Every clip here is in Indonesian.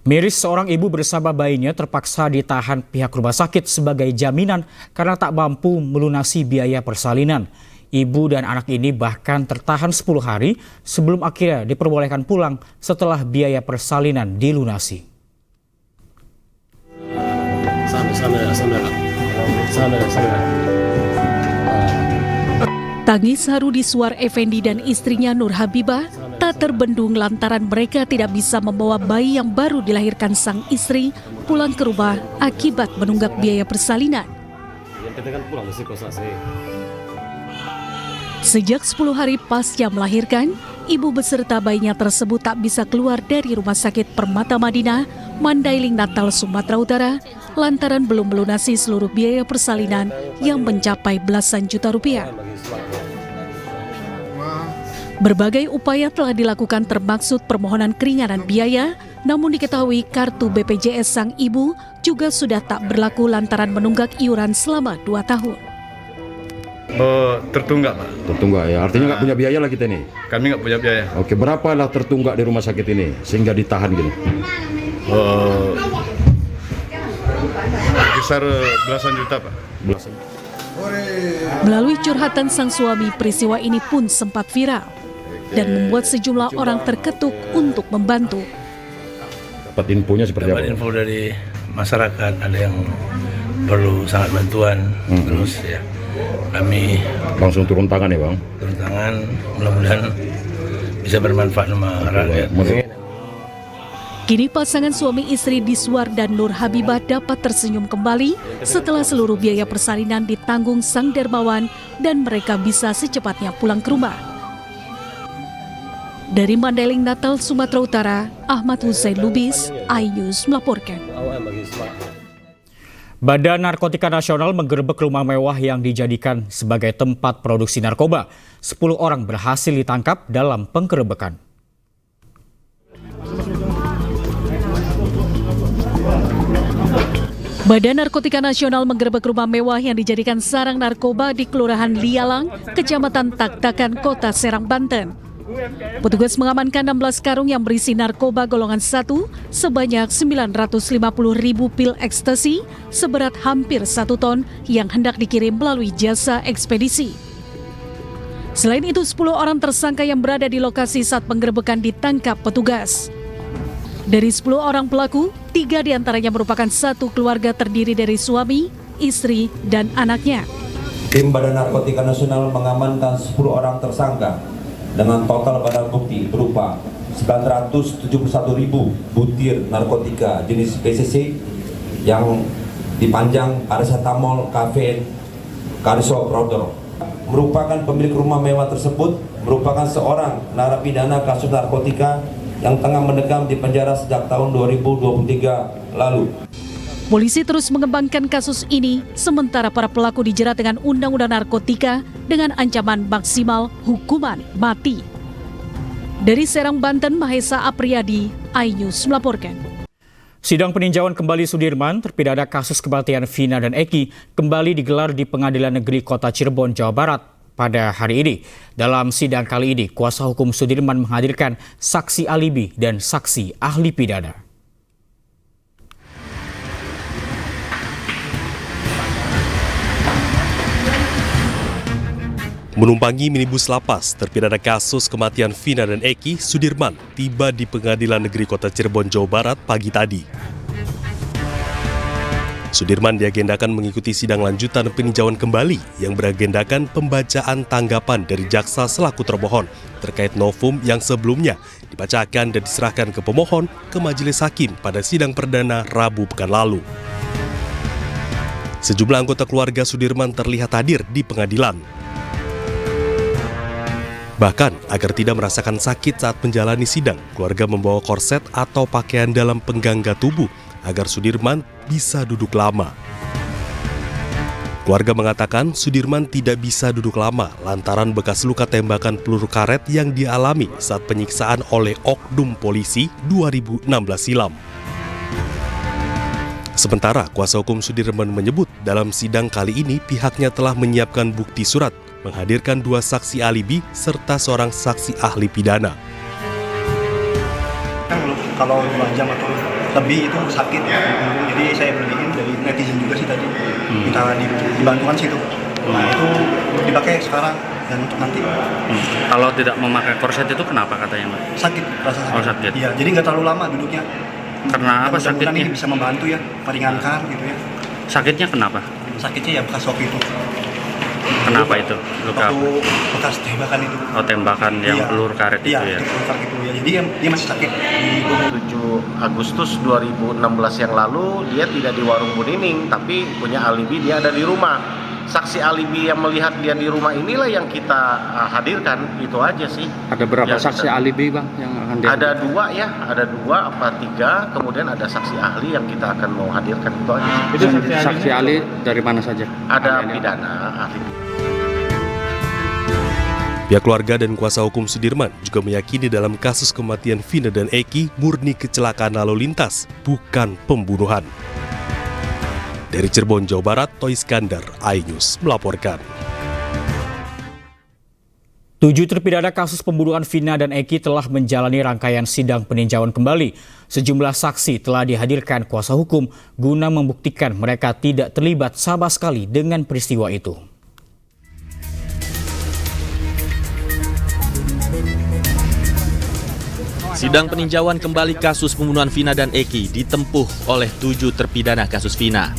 Miris, seorang ibu bersama bayinya terpaksa ditahan pihak rumah sakit sebagai jaminan karena tak mampu melunasi biaya persalinan. Ibu dan anak ini bahkan tertahan 10 hari sebelum akhirnya diperbolehkan pulang setelah biaya persalinan dilunasi. Tangis haru di Suar Effendi dan istrinya Nur Habibah tak terbendung lantaran mereka tidak bisa membawa bayi yang baru dilahirkan sang istri pulang ke rumah akibat menunggak biaya persalinan. Sejak 10 hari pasca melahirkan, ibu beserta bayinya tersebut tak bisa keluar dari Rumah Sakit Permata Madinah, Mandailing Natal, Sumatera Utara, lantaran belum melunasi seluruh biaya persalinan yang mencapai belasan juta rupiah. Berbagai upaya telah dilakukan termaksud permohonan keringanan biaya, namun diketahui kartu BPJS sang ibu juga sudah tak berlaku lantaran menunggak iuran selama 2 tahun. Oh, tertunggak, Pak. Tertunggak ya, artinya nggak punya biaya lah kita nih? Kami nggak punya biaya. Oke, berapa lah tertunggak di rumah sakit ini sehingga ditahan gitu? Kisar belasan juta, Pak. Belasan. Melalui curhatan sang suami, peristiwa ini pun sempat viral dan membuat sejumlah orang terketuk untuk membantu. Dapat infonya seperti apa? Dapat info dari masyarakat, ada yang perlu sangat bantuan, terus ya kami Langsung turun tangan ya, Bang? turun tangan, mudah-mudahan bisa bermanfaat sama rakyat. Kini pasangan suami istri Diswar dan Nur Habibah dapat tersenyum kembali setelah seluruh biaya persalinan ditanggung sang dermawan dan mereka bisa secepatnya pulang ke rumah. Dari Mandailing Natal, Sumatera Utara, Ahmad Hussein Lubis, iNews melaporkan. Badan Narkotika Nasional menggerebek rumah mewah yang dijadikan sebagai tempat produksi narkoba. 10 orang berhasil ditangkap dalam penggerebekan. Badan Narkotika Nasional menggerebek rumah mewah yang dijadikan sarang narkoba di Kelurahan Lialang, Kecamatan Taktakan, Kota Serang, Banten. Petugas mengamankan 16 karung yang berisi narkoba golongan 1 sebanyak 950.000 pil ekstasi seberat hampir 1 ton yang hendak dikirim melalui jasa ekspedisi. Selain itu, 10 orang tersangka yang berada di lokasi saat penggerebekan ditangkap petugas. Dari 10 orang pelaku, 3 diantaranya merupakan satu keluarga terdiri dari suami, istri, dan anaknya. Tim Badan Narkotika Nasional mengamankan 10 orang tersangka dengan total barang bukti berupa 971.000 butir narkotika jenis PCC yang dipanjang paracetamol, kafein, carisoprodol. Merupakan pemilik rumah mewah tersebut merupakan seorang narapidana kasus narkotika yang tengah mendekam di penjara sejak tahun 2023 lalu. Polisi terus mengembangkan kasus ini, sementara para pelaku dijerat dengan Undang-Undang Narkotika dengan ancaman maksimal hukuman mati. Dari Serang, Banten, Mahesa Apriyadi, iNews melaporkan. Sidang peninjauan kembali Sudirman, terpidana kasus kematian Vina dan Eki, kembali digelar di Pengadilan Negeri Kota Cirebon, Jawa Barat pada hari ini. Dalam sidang kali ini, kuasa hukum Sudirman menghadirkan saksi alibi dan saksi ahli pidana. Menumpangi minibus lapas, terpidana kasus kematian Vina dan Eki, Sudirman tiba di Pengadilan Negeri Kota Cirebon, Jawa Barat pagi tadi. Sudirman diagendakan mengikuti sidang lanjutan peninjauan kembali yang beragendakan pembacaan tanggapan dari jaksa selaku termohon terkait novum yang sebelumnya dibacakan dan diserahkan ke pemohon ke majelis hakim pada sidang perdana Rabu pekan lalu. Sejumlah anggota keluarga Sudirman terlihat hadir di pengadilan. Bahkan, agar tidak merasakan sakit saat menjalani sidang, keluarga membawa korset atau pakaian dalam penggangga tubuh agar Sudirman bisa duduk lama. Keluarga mengatakan Sudirman tidak bisa duduk lama lantaran bekas luka tembakan peluru karet yang dialami saat penyiksaan oleh oknum polisi 2016 silam. Sementara kuasa hukum Sudirman menyebut dalam sidang kali ini pihaknya telah menyiapkan bukti surat, menghadirkan 2 saksi alibi serta seorang saksi ahli pidana. Kalau 2 jam atau lebih itu sakit. Jadi saya beliin dari netizen juga sih tadi. Kita dibantukan situ. Nah itu dipakai sekarang dan untuk nanti. Kalau tidak memakai korset itu kenapa katanya, Mbak? Sakit, rasa sakit. Oh, sakit. Iya, jadi nggak terlalu lama duduknya. Karena apa sakitnya? Ini bisa membantu ya, meringankan gitu ya. Sakitnya kenapa? Sakitnya ya bekas waktu itu. Kenapa itu? Luka waktu apa? bekas tembakan itu. Oh, tembakan yang Iya. peluru karet itu Iya, ya? peluru karet itu ya. Jadi dia masih sakit di 7 Agustus 2016 yang lalu dia tidak di warung Bu Nining, tapi punya alibi dia ada di rumah. Saksi alibi yang melihat dia di rumah inilah yang kita hadirkan, itu aja sih. Ada berapa saksi alibi, Bang, yang akan dihadirkan? Ada 2 ya, ada 2 apa 3, kemudian ada saksi ahli yang kita akan mau hadirkan, itu aja. Itu saksi ahli dari mana saja? Ada pidana ahli. Pihak keluarga dan kuasa hukum Sudirman juga meyakini dalam kasus kematian Vina dan Eki murni kecelakaan lalu lintas, bukan pembunuhan. Dari Cirebon, Jawa Barat, Toy Iskandar, iNews melaporkan. 7 terpidana kasus pembunuhan Vina dan Eki telah menjalani rangkaian sidang peninjauan kembali. Sejumlah saksi telah dihadirkan kuasa hukum guna membuktikan mereka tidak terlibat sama sekali dengan peristiwa itu. Sidang peninjauan kembali kasus pembunuhan Vina dan Eki ditempuh oleh 7 terpidana kasus Vina.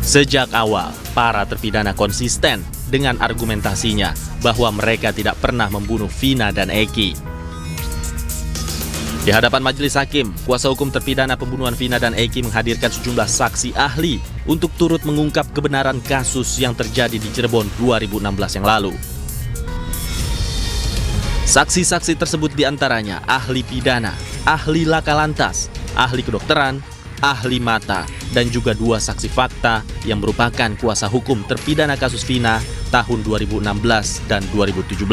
Sejak awal, para terpidana konsisten dengan argumentasinya bahwa mereka tidak pernah membunuh Vina dan Eki. Di hadapan majelis hakim, kuasa hukum terpidana pembunuhan Vina dan Eki menghadirkan sejumlah saksi ahli untuk turut mengungkap kebenaran kasus yang terjadi di Cirebon 2016 yang lalu. Saksi-saksi tersebut diantaranya ahli pidana, ahli laka lantas, ahli kedokteran, ahli mata, dan juga 2 saksi fakta yang merupakan kuasa hukum terpidana kasus Vina tahun 2016 dan 2017.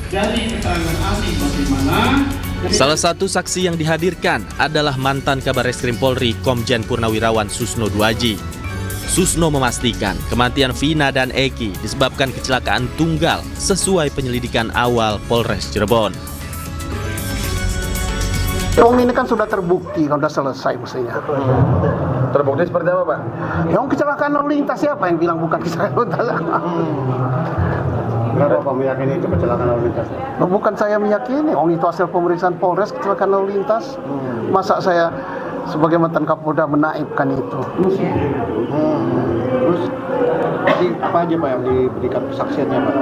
Dari keterangan ahli bagaimana? Salah satu saksi yang dihadirkan adalah mantan Kabar Reskrim Polri Komjen Purnawirawan Susno Duaji. Susno memastikan kematian Vina dan Eki disebabkan kecelakaan tunggal sesuai penyelidikan awal Polres Cirebon. Ini kan sudah terbukti, kan sudah selesai mestinya. Terbukti seperti apa, Pak? Yang kecelakaan lalu lintas siapa yang bilang bukan kecelakaan lalu lintas? Kenapa Pak meyakini itu kecelakaan lalu lintas? Bukan saya meyakini, itu hasil pemeriksaan Polres kecelakaan lalu lintas. Masa saya sebagai mantan Kapolda menaibkan itu? Terus apa aja Pak yang diberikan kesaksiannya, Pak?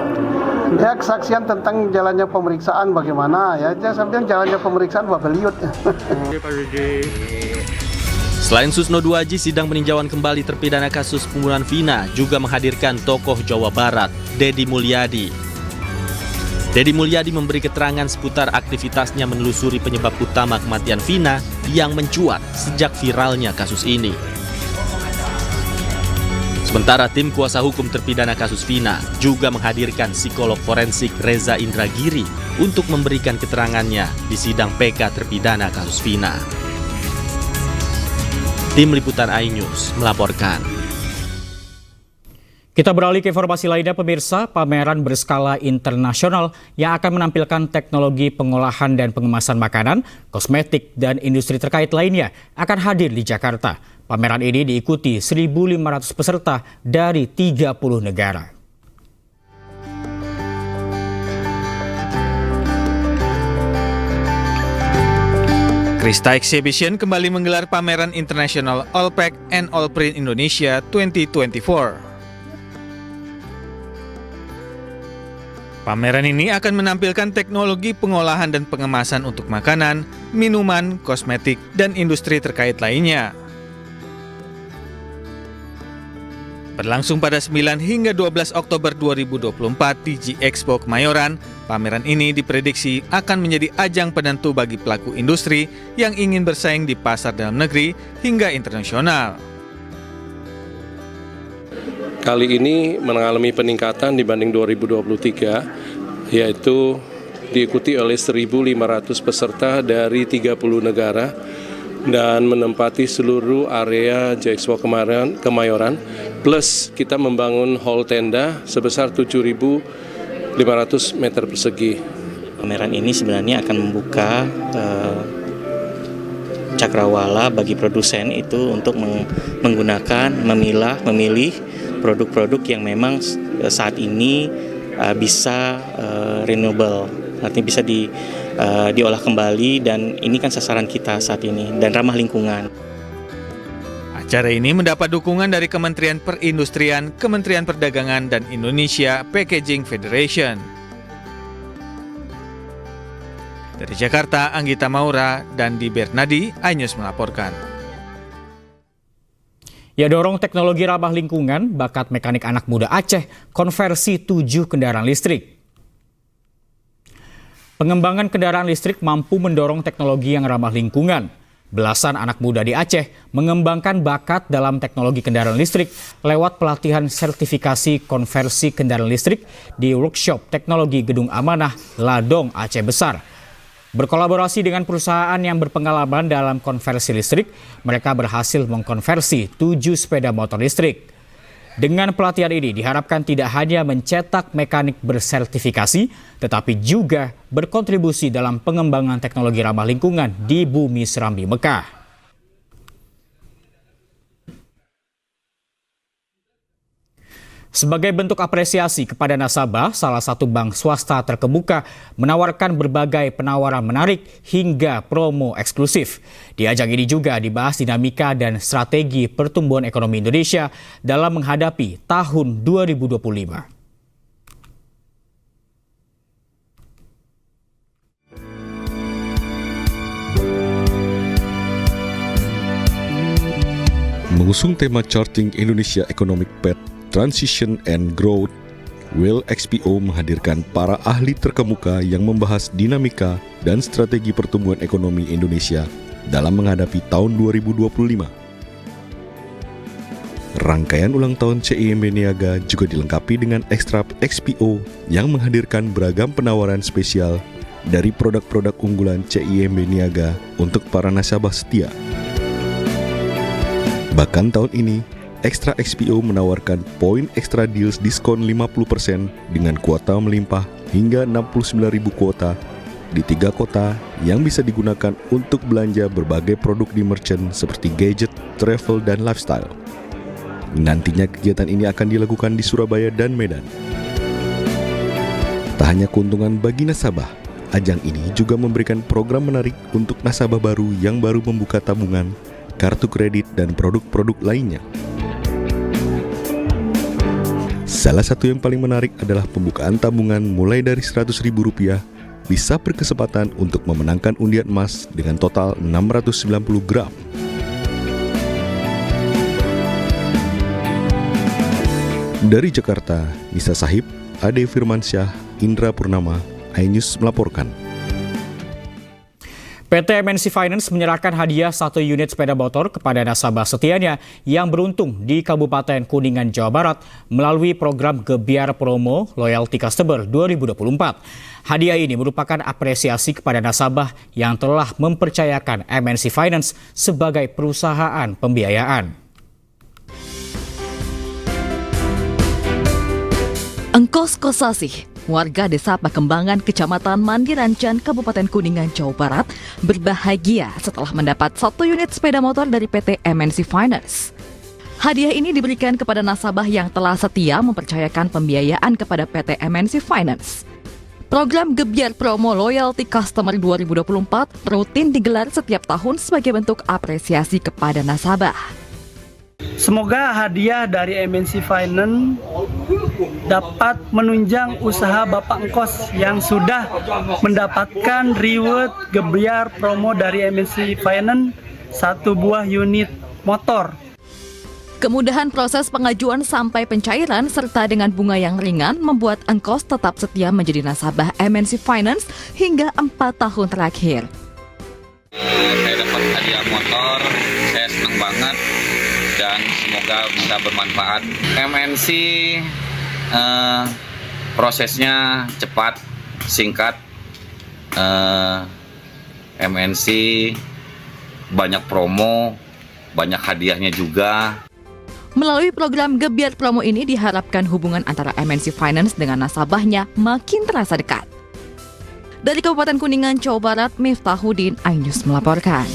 Ya, kesaksian tentang jalannya pemeriksaan bagaimana ya. Saya bilang jalannya pemeriksaan babeliut. Selain Susno Duaji, sidang peninjauan kembali terpidana kasus pembunuhan Vina juga menghadirkan tokoh Jawa Barat, Deddy Mulyadi. Deddy Mulyadi memberi keterangan seputar aktivitasnya menelusuri penyebab utama kematian Vina yang mencuat sejak viralnya kasus ini. Sementara tim kuasa hukum terpidana kasus Vina juga menghadirkan psikolog forensik Reza Indragiri untuk memberikan keterangannya di sidang PK terpidana kasus Vina. Tim Liputan iNews melaporkan. Kita beralih ke informasi lainnya, pemirsa. Pameran berskala internasional yang akan menampilkan teknologi pengolahan dan pengemasan makanan, kosmetik, dan industri terkait lainnya akan hadir di Jakarta. Pameran ini diikuti 1.500 peserta dari 30 negara. Krista Exhibition kembali menggelar pameran internasional Allpack and Allprint Indonesia 2024. Pameran ini akan menampilkan teknologi pengolahan dan pengemasan untuk makanan, minuman, kosmetik, dan industri terkait lainnya. Berlangsung pada 9 hingga 12 Oktober 2024 di G-Expo Kemayoran, pameran ini diprediksi akan menjadi ajang penentu bagi pelaku industri yang ingin bersaing di pasar dalam negeri hingga internasional. Kali ini mengalami peningkatan dibanding 2023, yaitu diikuti oleh 1.500 peserta dari 30 negara dan menempati seluruh area G-Expo Kemayoran, plus kita membangun hall tenda sebesar 7.500 meter persegi. Pameran ini sebenarnya akan membuka cakrawala bagi produsen itu untuk memilih produk-produk yang memang saat ini bisa renewable, artinya bisa diolah kembali, dan ini kan sasaran kita saat ini, dan ramah lingkungan. Acara ini mendapat dukungan dari Kementerian Perindustrian, Kementerian Perdagangan, dan Indonesia Packaging Federation. Dari Jakarta, Anggita Maura dan Di Bernadi, iNews melaporkan. Ya, dorong teknologi ramah lingkungan, bakat mekanik anak muda Aceh konversi 7 kendaraan listrik. Pengembangan kendaraan listrik mampu mendorong teknologi yang ramah lingkungan. Belasan anak muda di Aceh mengembangkan bakat dalam teknologi kendaraan listrik lewat pelatihan sertifikasi konversi kendaraan listrik di workshop teknologi Gedung Amanah Ladong Aceh Besar. Berkolaborasi dengan perusahaan yang berpengalaman dalam konversi listrik, mereka berhasil mengkonversi 7 sepeda motor listrik. Dengan pelatihan ini diharapkan tidak hanya mencetak mekanik bersertifikasi, tetapi juga berkontribusi dalam pengembangan teknologi ramah lingkungan di Bumi Serambi Mekah. Sebagai bentuk apresiasi kepada nasabah, salah satu bank swasta terkemuka menawarkan berbagai penawaran menarik hingga promo eksklusif. Di ajang ini juga dibahas dinamika dan strategi pertumbuhan ekonomi Indonesia dalam menghadapi tahun 2025. Mengusung tema Charting Indonesia Economic Path Transition and Growth, World Expo menghadirkan para ahli terkemuka yang membahas dinamika dan strategi pertumbuhan ekonomi Indonesia dalam menghadapi tahun 2025. Rangkaian ulang tahun CIMB Niaga juga dilengkapi dengan Extra Expo yang menghadirkan beragam penawaran spesial dari produk-produk unggulan CIMB Niaga untuk para nasabah setia. Bahkan tahun ini, Extra Expo menawarkan poin extra deals diskon 50% dengan kuota melimpah hingga 69.000 kuota di 3 kota yang bisa digunakan untuk belanja berbagai produk di merchant seperti gadget, travel, dan lifestyle. Nantinya kegiatan ini akan dilakukan di Surabaya dan Medan. Tak hanya keuntungan bagi nasabah, ajang ini juga memberikan program menarik untuk nasabah baru yang baru membuka tabungan, kartu kredit, dan produk-produk lainnya. Salah satu yang paling menarik adalah pembukaan tabungan mulai dari Rp100.000 bisa berkesempatan untuk memenangkan undian emas dengan total 690 gram. Dari Jakarta, Nisa Sahib, Ade Firmansyah, Indra Purnama, iNews melaporkan. PT MNC Finance menyerahkan hadiah 1 unit sepeda motor kepada nasabah setianya yang beruntung di Kabupaten Kuningan, Jawa Barat melalui program Gebyar Promo Loyalty Customer 2024. Hadiah ini merupakan apresiasi kepada nasabah yang telah mempercayakan MNC Finance sebagai perusahaan pembiayaan. Engkos Kosasih, warga Desa Pakembangan, Kecamatan Mandirancan, Kabupaten Kuningan, Jawa Barat, berbahagia setelah mendapat 1 unit sepeda motor dari PT MNC Finance. Hadiah ini diberikan kepada nasabah yang telah setia mempercayakan pembiayaan kepada PT MNC Finance. Program Gebyar Promo Loyalty Customer 2024 rutin digelar setiap tahun sebagai bentuk apresiasi kepada nasabah. Semoga hadiah dari MNC Finance dapat menunjang usaha Bapak Engkos yang sudah mendapatkan reward Gebyar Promo dari MNC Finance 1 buah unit motor. Kemudahan proses pengajuan sampai pencairan serta dengan bunga yang ringan membuat Engkos tetap setia menjadi nasabah MNC Finance hingga 4 tahun terakhir. Saya dapat hadiah motor, saya senang banget dan semoga bisa bermanfaat. MNC prosesnya cepat, singkat. MNC banyak promo, banyak hadiahnya juga. Melalui program Gebyar Promo ini diharapkan hubungan antara MNC Finance dengan nasabahnya makin terasa dekat. Dari Kabupaten Kuningan, Jawa Barat, Miftahudin, iNews melaporkan.